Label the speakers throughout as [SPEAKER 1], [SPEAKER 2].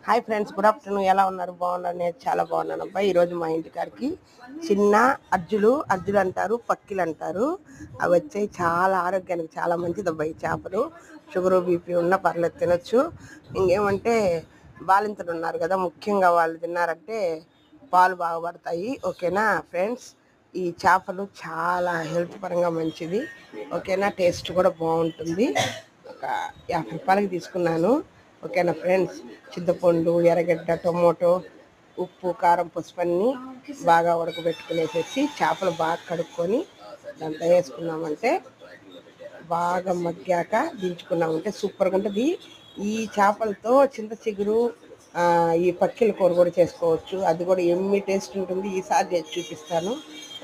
[SPEAKER 1] Hi friends, good afternoon. ఎలా ఉన్నారు? బాగున్నారు? నేను చాలా బాగున్నాను అబ్బాయి. ఈరోజు మా ఇంటికాడికి చిన్న అజ్జులు అంటారు, పక్కిలు అంటారు. అవి వచ్చాయి. చాలా ఆరోగ్యానికి చాలా మంచిది అబ్బాయి. చేపలు షుగరు బీపీ ఉన్న పర్లేదు, తినొచ్చు. ఇంకేమంటే బాలింతలు ఉన్నారు కదా, ముఖ్యంగా వాళ్ళు తిన్నారంటే పాలు బాగుపడతాయి. ఓకేనా ఫ్రెండ్స్, ఈ చేపలు చాలా హెల్త్ పరంగా మంచిది. ఓకేనా, టేస్ట్ కూడా బాగుంటుంది. ఒక 50 రూపాయలకి తీసుకున్నాను. ఓకేనా ఫ్రెండ్స్, చింతపండు, ఎర్రగడ్డ, టొమాటో, ఉప్పు, కారం, పసుపు అన్నీ బాగా ఉడకబెట్టుకునేసేసి చేపలు బాగా కడుక్కొని దాంట్లో వేసుకున్నామంటే బాగా మగ్గాక దించుకున్నామంటే సూపర్గా ఉంటుంది. ఈ చేపలతో చింత చిగురు, ఈ పక్కిల కూర కూడా చేసుకోవచ్చు. అది కూడా ఎమ్మి టేస్ట్ ఉంటుంది. ఈసారి చేసి చూపిస్తాను.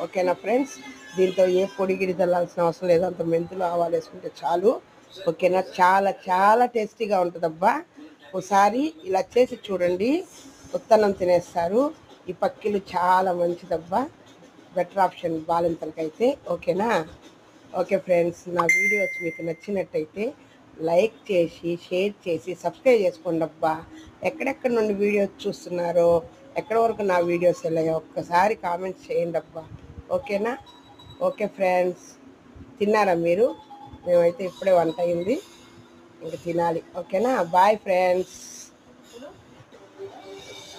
[SPEAKER 1] ఓకేనా ఫ్రెండ్స్, దీంతో ఏ పొడి గిడి చల్లాల్సిన అవసరం లేదు. అంత మెంతులు ఆవాలు వేసుకుంటే చాలు. ఓకేనా, చాలా చాలా టేస్టీగా ఉంటుందబ్బా. ఒకసారి ఇలా చేసి చూడండి, ఉత్తన్నం తినేస్తారు. ఈ పక్కిలు చాలా మంచిదబ్బా, బెటర్ ఆప్షన్ బాలింతలకైతే. ఓకేనా. ఓకే ఫ్రెండ్స్, నా వీడియోస్ మీకు నచ్చినట్టయితే లైక్ చేసి, షేర్ చేసి, సబ్స్క్రైబ్ చేసుకోండి అబ్బా. ఎక్కడెక్కడ నుండి వీడియోస్ చూస్తున్నారో, ఎక్కడి వరకు నా వీడియోస్ వెళ్ళాయో ఒక్కసారి కామెంట్స్ చేయండి అబ్బా. ఓకేనా. ఓకే ఫ్రెండ్స్, తిన్నారా మీరు? మేమైతే ఇప్పుడే వంట అయింది, ఇంక తినాలి. ఓకేనా, బాయ్ ఫ్రెండ్స్.